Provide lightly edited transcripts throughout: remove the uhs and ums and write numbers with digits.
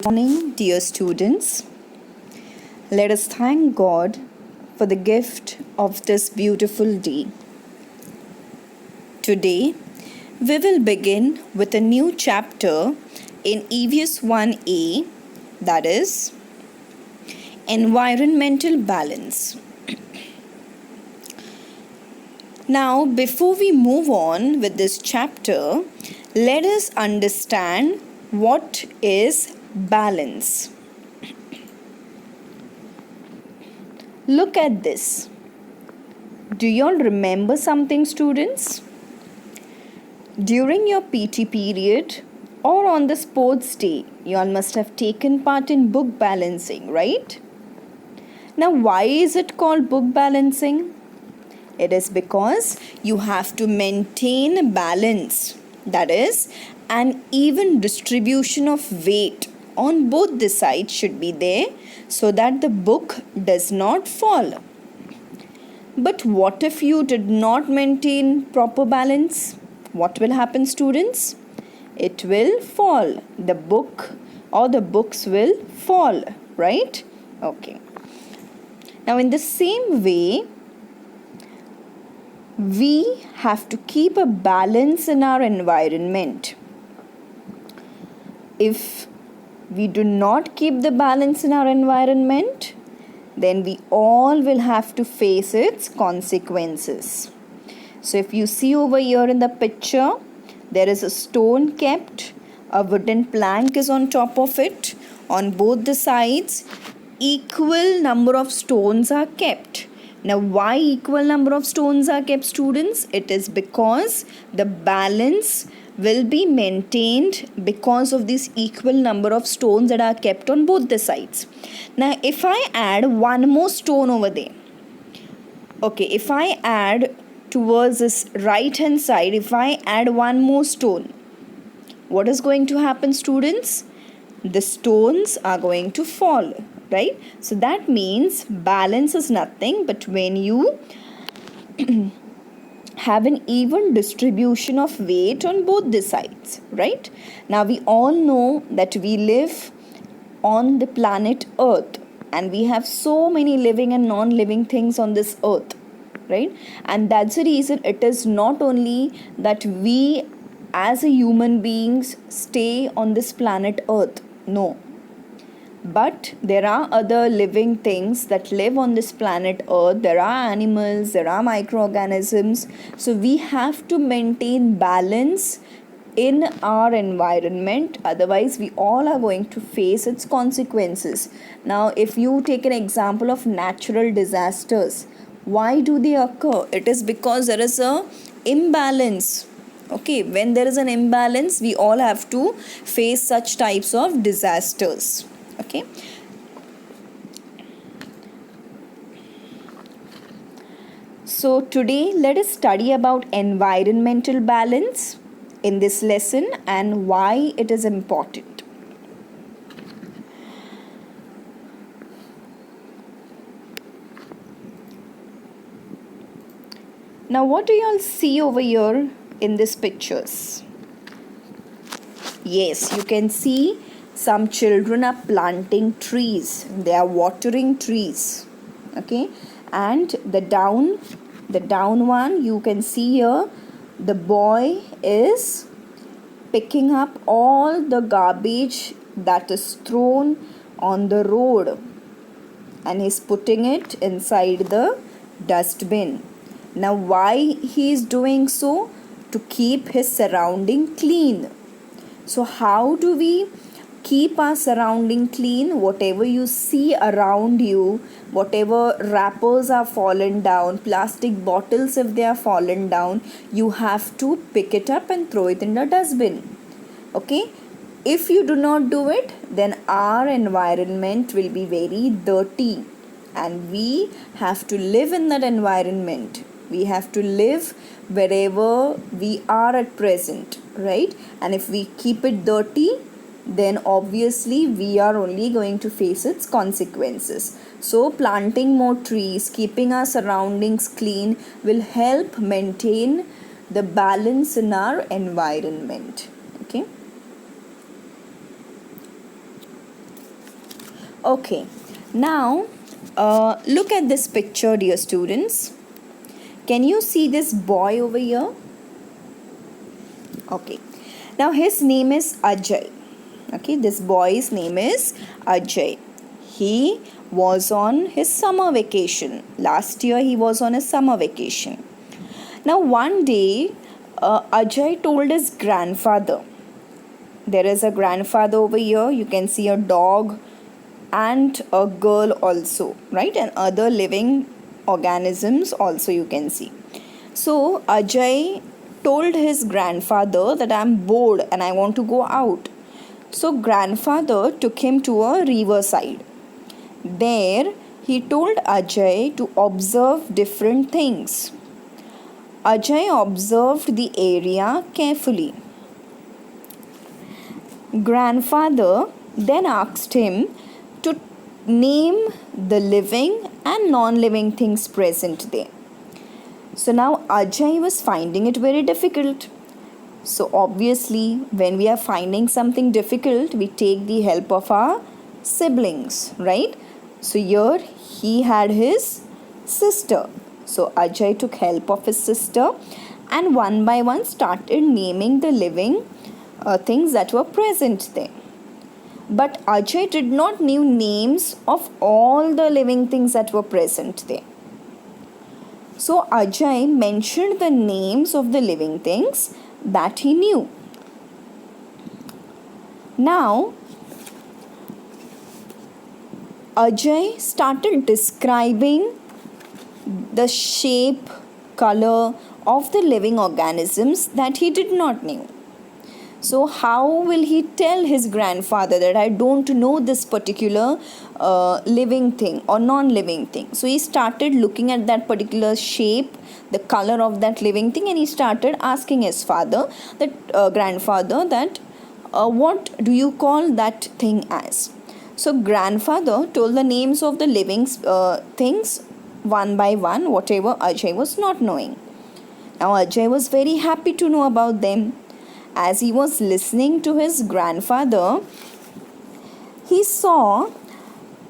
Morning, dear students. Let us thank God for the gift of this beautiful day. Today, we will begin with a new chapter in EVS 1A, that is Environmental Balance. Now, before we move on with this chapter, let us understand what is balance. Look at this. Do you all remember something, students? During your PT period or on the sports day, you all must have taken part in book balancing, right? Now, why is it called book balancing? It is because you have to maintain balance, that is, an even distribution of weight on both the sides should be there so that the book does not fall. But what if you did not maintain proper balance? What will happen, students? It will fall. The book or the books will fall, right? Okay. Now, in the same way, we have to keep a balance in our environment. If we do not keep the balance in our environment, then we all will have to face its consequences. So if you see over here in the picture, there is a stone kept, a wooden plank is on top of it. On both the sides, equal number of stones are kept. Now, why equal number of stones are kept, students? It is because the balance will be maintained because of this equal number of stones that are kept on both the sides. Now, if I add one more stone over there, okay, if I add towards this right hand side, if I add one more stone, what is going to happen, students? The stones are going to fall, right? So that means balance is nothing but when you have an even distribution of weight on both the sides, right? Now we all know that we live on the planet Earth and we have so many living and non-living things on this earth, right? And that's the reason it is not only that we as a human beings stay on this planet Earth, no, but there are other living things that live on this planet Earth. There are animals, there are microorganisms. So we have to maintain balance in our environment. Otherwise, we all are going to face its consequences. Now, if you take an example of natural disasters, why do they occur? It is because there is a imbalance. Okay, when there is an imbalance, we all have to face such types of disasters. Okay. So today let us study about environmental balance in this lesson and why it is important. Now what do you all see over here in these pictures? Yes, you can see some children are planting trees. They are watering trees. Okay, and the down one, you can see here the boy is picking up all the garbage that is thrown on the road and he's putting it inside the dustbin. Now why he is doing so? To keep his surrounding clean. So how do we keep our surrounding clean? Whatever you see around you, whatever wrappers are fallen down, plastic bottles if they are fallen down, you have to pick it up and throw it in the dustbin. Okay, if you do not do it, then our environment will be very dirty and we have to live in that environment. We have to live wherever we are at present, right? And if we keep it dirty, then obviously we are only going to face its consequences. So planting more trees, keeping our surroundings clean will help maintain the balance in our environment. Okay. Okay, now look at this picture, dear students. Can you see this boy over here? Okay, now his name is Ajay. Okay, this boy's name is Ajay. He was on his summer vacation. Last year he was on his summer vacation. Now one day Ajay told his grandfather. There is a grandfather over here. You can see a dog and a girl also, right? And other living organisms also you can see. So Ajay told his grandfather that I'm bored and I want to go out. So grandfather took him to a riverside. There he told Ajay to observe different things. Ajay observed the area carefully. Grandfather then asked him to name the living and non-living things present there. So now Ajay was finding it very difficult. So obviously when we are finding something difficult, we take the help of our siblings, right? So here he had his sister. So Ajay took help of his sister and one by one started naming the living things that were present there. But Ajay did not know names of all the living things that were present there. So Ajay mentioned the names of the living things that he knew. Now Ajay started describing the shape, color of the living organisms that he did not know. So how will he tell his grandfather that I don't know this particular living thing or non-living thing? So he started looking at that particular shape, the color of that living thing, and he started asking his father, that grandfather, that what do you call that thing as? So grandfather told the names of the living things one by one, whatever Ajay was not knowing. Now Ajay was very happy to know about them. As he was listening to his grandfather, he saw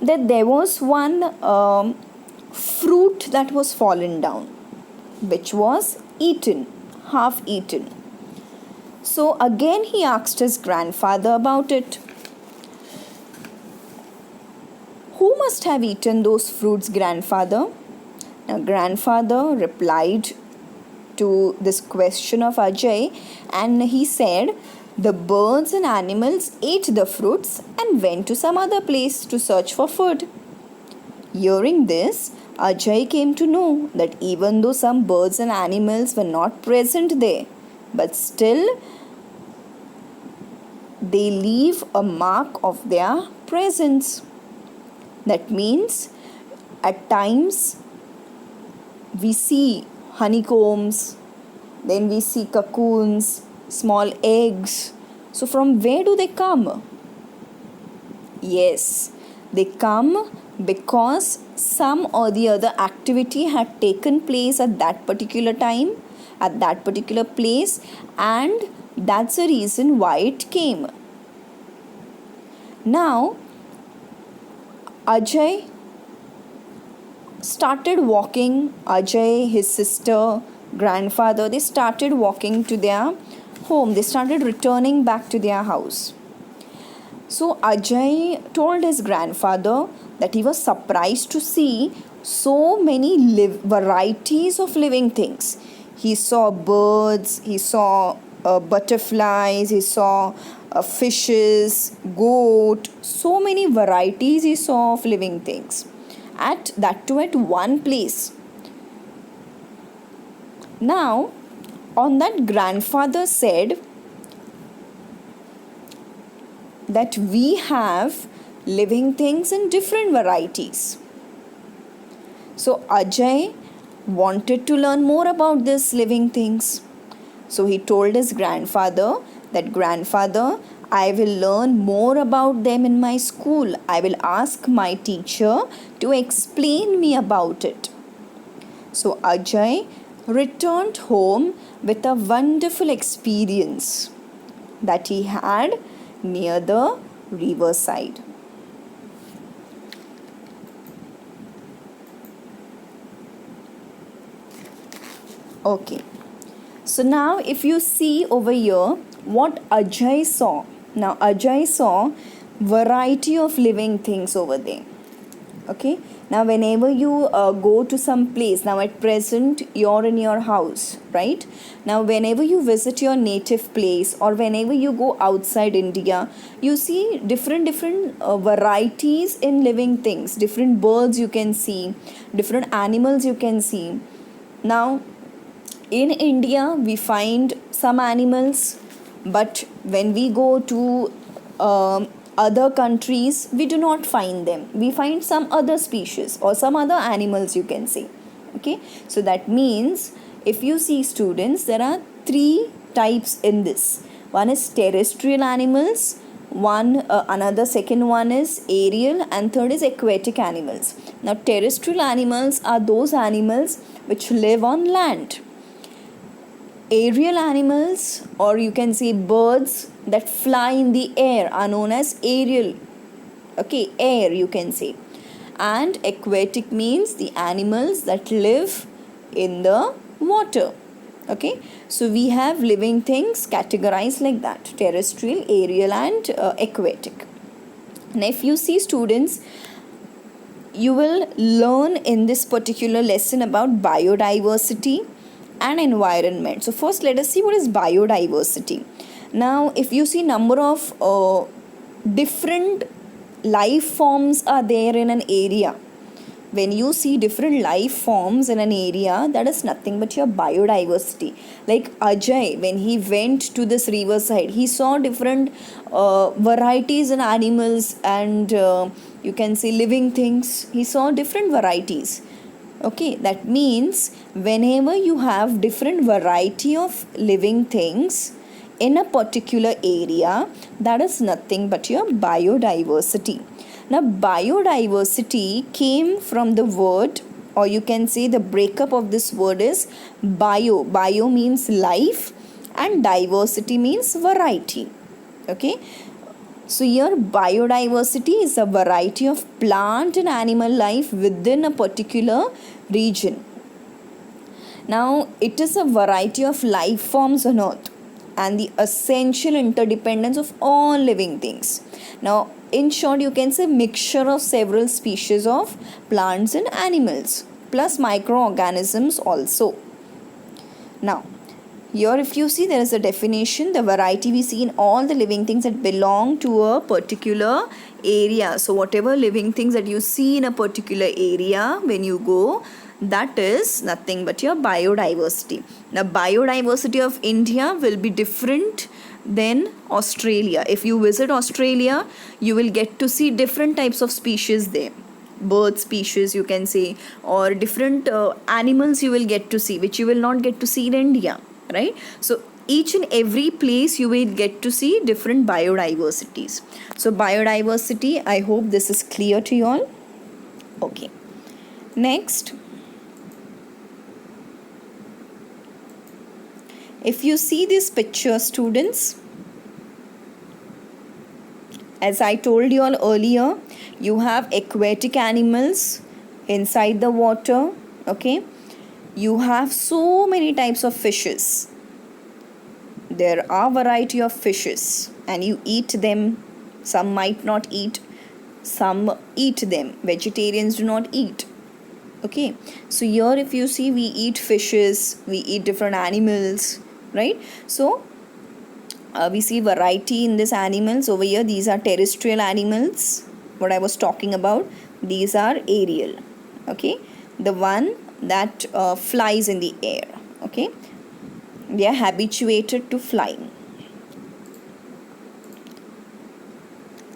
that there was one fruit that was fallen down, which was eaten, half eaten. So again he asked his grandfather about it. Who must have eaten those fruits, grandfather? Now grandfather replied to this question of Ajay, and he said the birds and animals ate the fruits and went to some other place to search for food. Hearing this, Ajay came to know that even though some birds and animals were not present there, but still they leave a mark of their presence. That means at times we see honeycombs, then we see cocoons, small eggs. So from where do they come? Yes, they come because some or the other activity had taken place at that particular time, at that particular place, and that's the reason why it came. Now Ajay started walking. Ajay, his sister, grandfather, they started walking to their home. They started returning back to their house. So Ajay told his grandfather that he was surprised to see so many varieties of living things. He saw birds, he saw butterflies, he saw fishes, goat, so many varieties he saw of living things. At that too at one place. Now, on that, grandfather said that we have living things in different varieties. So Ajay wanted to learn more about these living things. So he told his grandfather that, grandfather, I will learn more about them in my school. I will ask my teacher to explain me about it. So Ajay returned home with a wonderful experience that he had near the riverside. Okay. So now if you see over here what Ajay saw. Now Ajay saw variety of living things over there. Okay. Now whenever you go to some place, now at present you're in your house, right? Now whenever you visit your native place or whenever you go outside India, you see different varieties in living things. Different birds you can see, different animals you can see. Now in India, we find some animals, but when we go to other countries, we do not find them. We find some other species or some other animals, you can say. Okay, so that means if you see students, there are three types in this. One is terrestrial animals, another second one is aerial, and third is aquatic animals. Now, terrestrial animals are those animals which live on land. Aerial animals, or you can say birds that fly in the air, are known as aerial. Okay, air you can say. And aquatic means the animals that live in the water. Okay, so we have living things categorized like that: terrestrial, aerial, and aquatic. And if you see students, you will learn in this particular lesson about biodiversity and environment. So first let us see what is biodiversity. Now if you see number of different life forms are there in an area, when you see different life forms in an area, that is nothing but your biodiversity. Like Ajay, when he went to this riverside, he saw different varieties in animals and you can say living things. He saw different varieties. Okay, that means whenever you have different variety of living things in a particular area, that is nothing but your biodiversity. Now, biodiversity came from the word, or you can say the breakup of this word is bio. Bio means life and diversity means variety. Okay. So here biodiversity is a variety of plant and animal life within a particular region. Now it is a variety of life forms on earth and the essential interdependence of all living things. Now in short you can say mixture of several species of plants and animals plus microorganisms also. Now here if you see, there is a definition, the variety we see in all the living things that belong to a particular area. So whatever living things that you see in a particular area when you go, that is nothing but your biodiversity. Now biodiversity of India will be different than Australia. If you visit Australia, you will get to see different types of species there. Bird species you can say, or different animals you will get to see, which you will not get to see in India. Right? So each and every place you will get to see different biodiversities. So biodiversity, I hope this is clear to you all. Okay. Next, if you see this picture students, as I told you all earlier, you have aquatic animals inside the water. Okay. You have so many types of fishes. There are variety of fishes and you eat them. Some might not eat. Some eat them. Vegetarians do not eat. Okay. So here if you see, we eat fishes. We eat different animals. Right. So we see variety in these animals. Over here these are terrestrial animals. What I was talking about. These are aerial. Okay. The one that flies in the air. Okay, they are habituated to flying.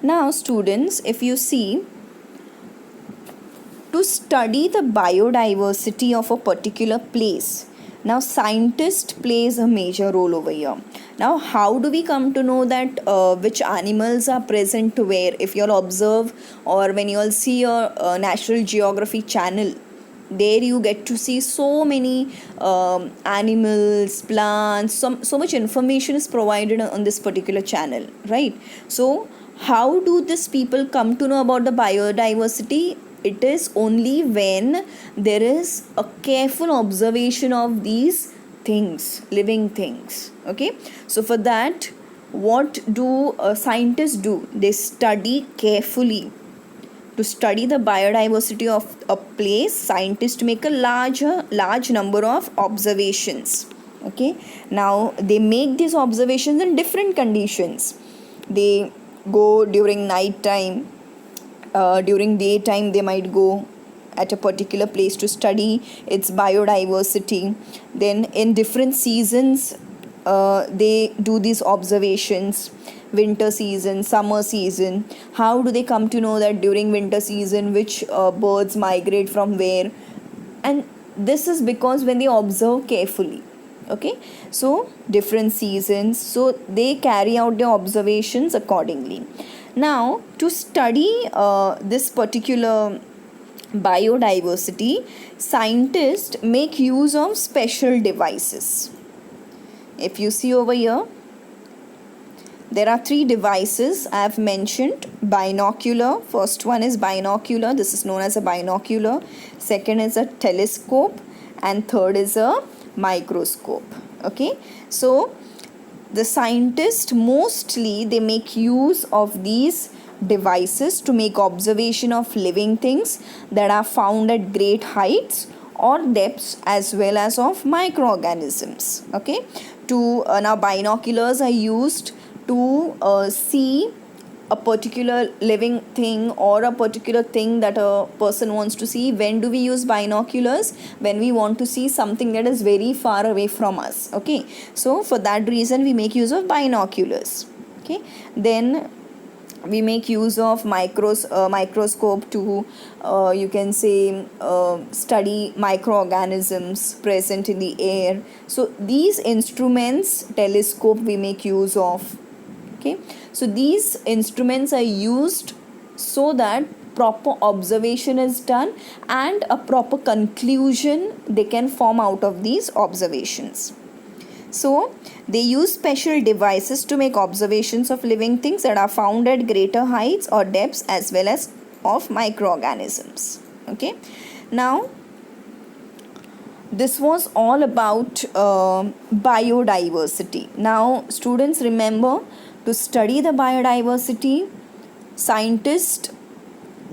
Now students, if you see, to study the biodiversity of a particular place, now scientist plays a major role over here. Now how do we come to know that which animals are present where? If you'll observe, or when you'll see your National Geography channel, there you get to see so many animals, plants, so much information is provided on this particular channel, right? So how do these people come to know about the biodiversity? It is only when there is a careful observation of these things, living things. Okay, so for that, what do scientists do? They study carefully. To study the biodiversity of a place, scientists make a large number of observations. Okay, now they make these observations in different conditions. They go during night time, during daytime they might go at a particular place to study its biodiversity. Then in different seasons, they do these observations. Winter season, summer season, how do they come to know that during winter season which birds migrate from where? And this is because when they observe carefully. Okay, so different seasons, so they carry out their observations accordingly. Now to study this particular biodiversity, scientists make use of special devices. If you see over here, there are three devices I have mentioned. Binocular, first one is binocular, this is known as a binocular. Second is a telescope, and third is a microscope. Okay, so the scientists mostly they make use of these devices to make observation of living things that are found at great heights or depths, as well as of microorganisms. Okay, to now binoculars are used to see a particular living thing or a particular thing that a person wants to see. When do we use binoculars? When we want to see something that is very far away from us. Okay, so for that reason we make use of binoculars. Okay, then we make use of microscope to you can say study microorganisms present in the air. So these instruments, telescope we make use of. Okay, so these instruments are used so that proper observation is done and a proper conclusion they can form out of these observations. So they use special devices to make observations of living things that are found at greater heights or depths, as well as of microorganisms. Okay, now this was all about biodiversity. Now students, remember, to study the biodiversity, scientists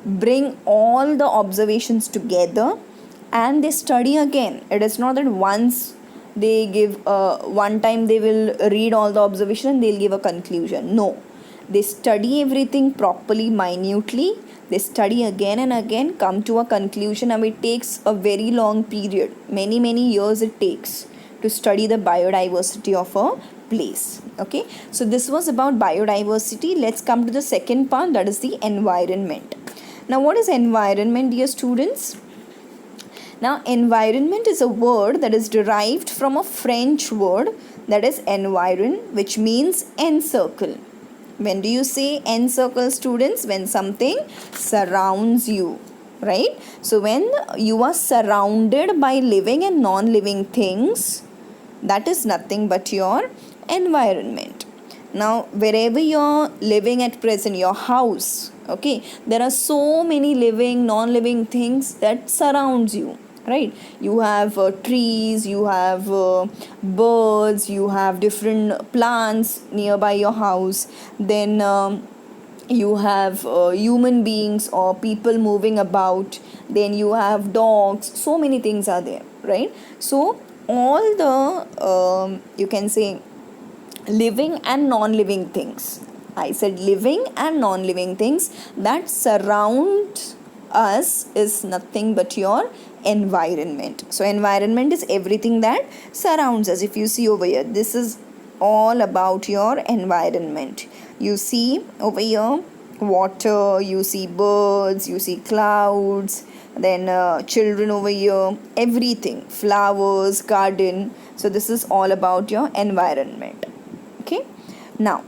bring all the observations together and they study again. It is not that once they give one time they will read all the observation and they'll give a conclusion. No, they study everything properly, minutely. They study again and again, come to a conclusion, and it takes a very long period. Many years it takes to study the biodiversity of a place. Okay, so this was about biodiversity. Let's come to the second part, that is the environment. Now what is environment, dear students? Now environment is a word that is derived from a French word that is environ, which means encircle. When do you say encircle, students? When something surrounds you, right? So when you are surrounded by living and non-living things, that is nothing but your environment. Now wherever you're living at present, your house, okay, there are so many living, non-living things that surrounds you, right? You have trees, you have birds, you have different plants nearby your house. Then you have human beings or people moving about. Then you have dogs. So many things are there, right? So all the you can say living and non-living things, I said living and non-living things that surround us is nothing but your environment. So environment is everything that surrounds us. If you see over here, this is all about your environment. You see over here water, you see birds, you see clouds, then children over here, everything, flowers, garden. So this is all about your environment. Okay, now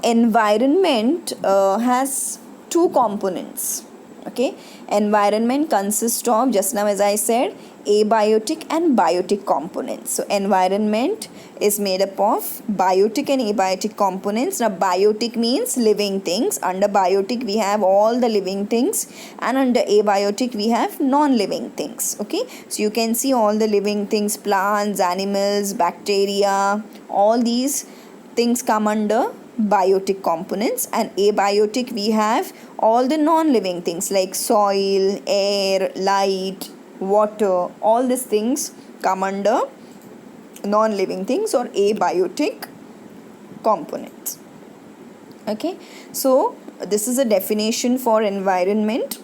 environment has two components. Okay, environment consists of, just now as I said, abiotic and biotic components. So environment is made up of biotic and abiotic components. Now biotic means living things. Under biotic we have all the living things, and under abiotic we have non-living things. Okay, so you can see all the living things, plants, animals, bacteria, all these things come under biotic components, and abiotic we have all the non-living things like soil, air, light, water. All these things come under non-living things or abiotic components. Okay, so this is a definition for environment.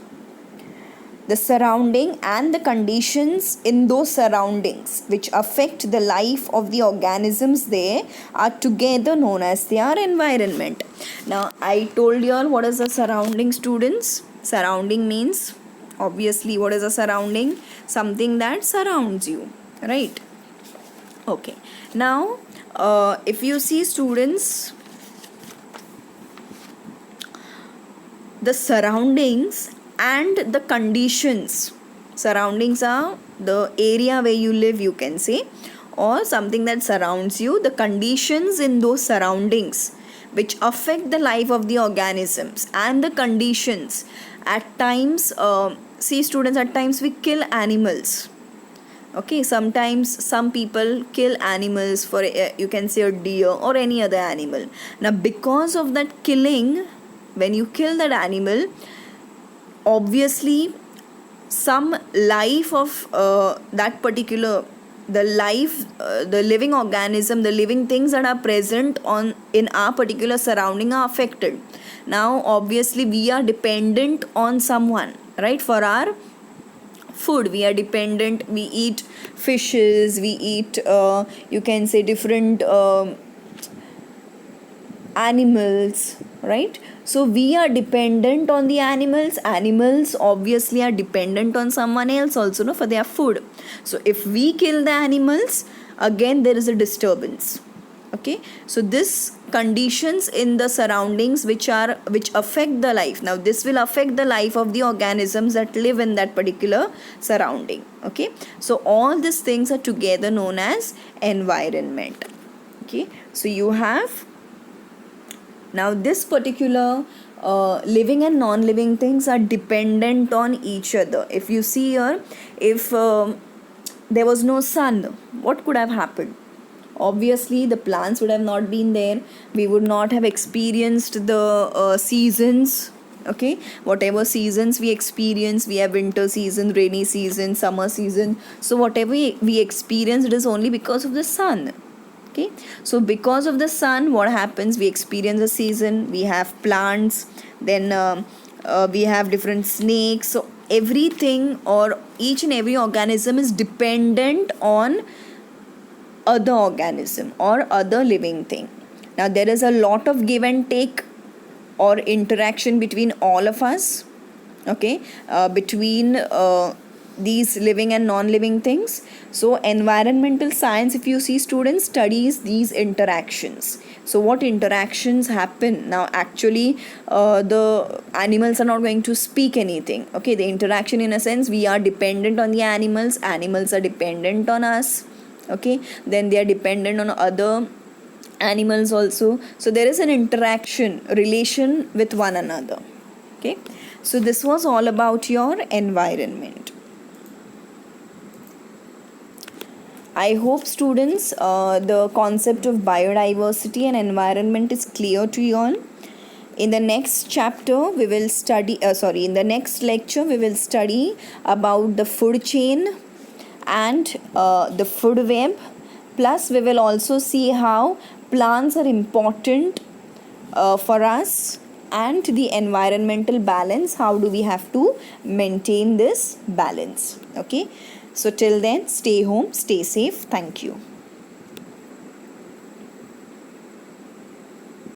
The surrounding and the conditions in those surroundings which affect the life of the organisms there are together known as their environment. Now I told you all what is the surrounding, students. Surrounding means, obviously, what is a surrounding? Something that surrounds you, right? Okay, now if you see, students, the surroundings and the conditions. Surroundings are the area where you live, you can say, or something that surrounds you. The conditions in those surroundings which affect the life of the organisms, and the conditions at times, see students, at times we kill animals. Okay, sometimes some people kill animals for you can say a deer or any other animal. Now because of that killing, when you kill that animal, obviously some life of that particular, the life, the living organism, the living things that are present on in our particular surrounding are affected. Now obviously we are dependent on someone, right? For our food we are dependent. We eat fishes, we eat you can say different animals, right? So we are dependent on the animals. Animals obviously are dependent on someone else also, no, for their food. So if we kill the animals, again there is a disturbance. Okay, so this conditions in the surroundings which affect the life. Now this will affect the life of the organisms that live in that particular surrounding. Okay, so all these things are together known as environment. Okay, so you have now this particular living and non-living things are dependent on each other. If you see here, if there was no sun, what could have happened? Obviously the plants would have not been there. We would not have experienced the seasons. Okay, whatever seasons we experience, we have winter season, rainy season, summer season. So whatever we experience, it is only because of the sun. Okay, so because of the sun, what happens? We experience a season, we have plants, then we have different snakes. So everything or each and every organism is dependent on other organism or other living thing. Now there is a lot of give and take or interaction between all of us. Okay, between these living and non-living things. So environmental science, if you see students, studies these interactions. So what interactions happen? Now actually the animals are not going to speak anything. Okay, the interaction, in a sense, we are dependent on the animals, animals are dependent on us. Okay, then they are dependent on other animals also. So there is an interaction, relation with one another. Okay, so this was all about your environment. I hope students the concept of biodiversity and environment is clear to you all. In the next chapter we will study in the next lecture we will study about the food chain and the food web. Plus we will also see how plants are important for us, and the environmental balance, how do we have to maintain this balance. Okay, so till then, stay home, stay safe. Thank you.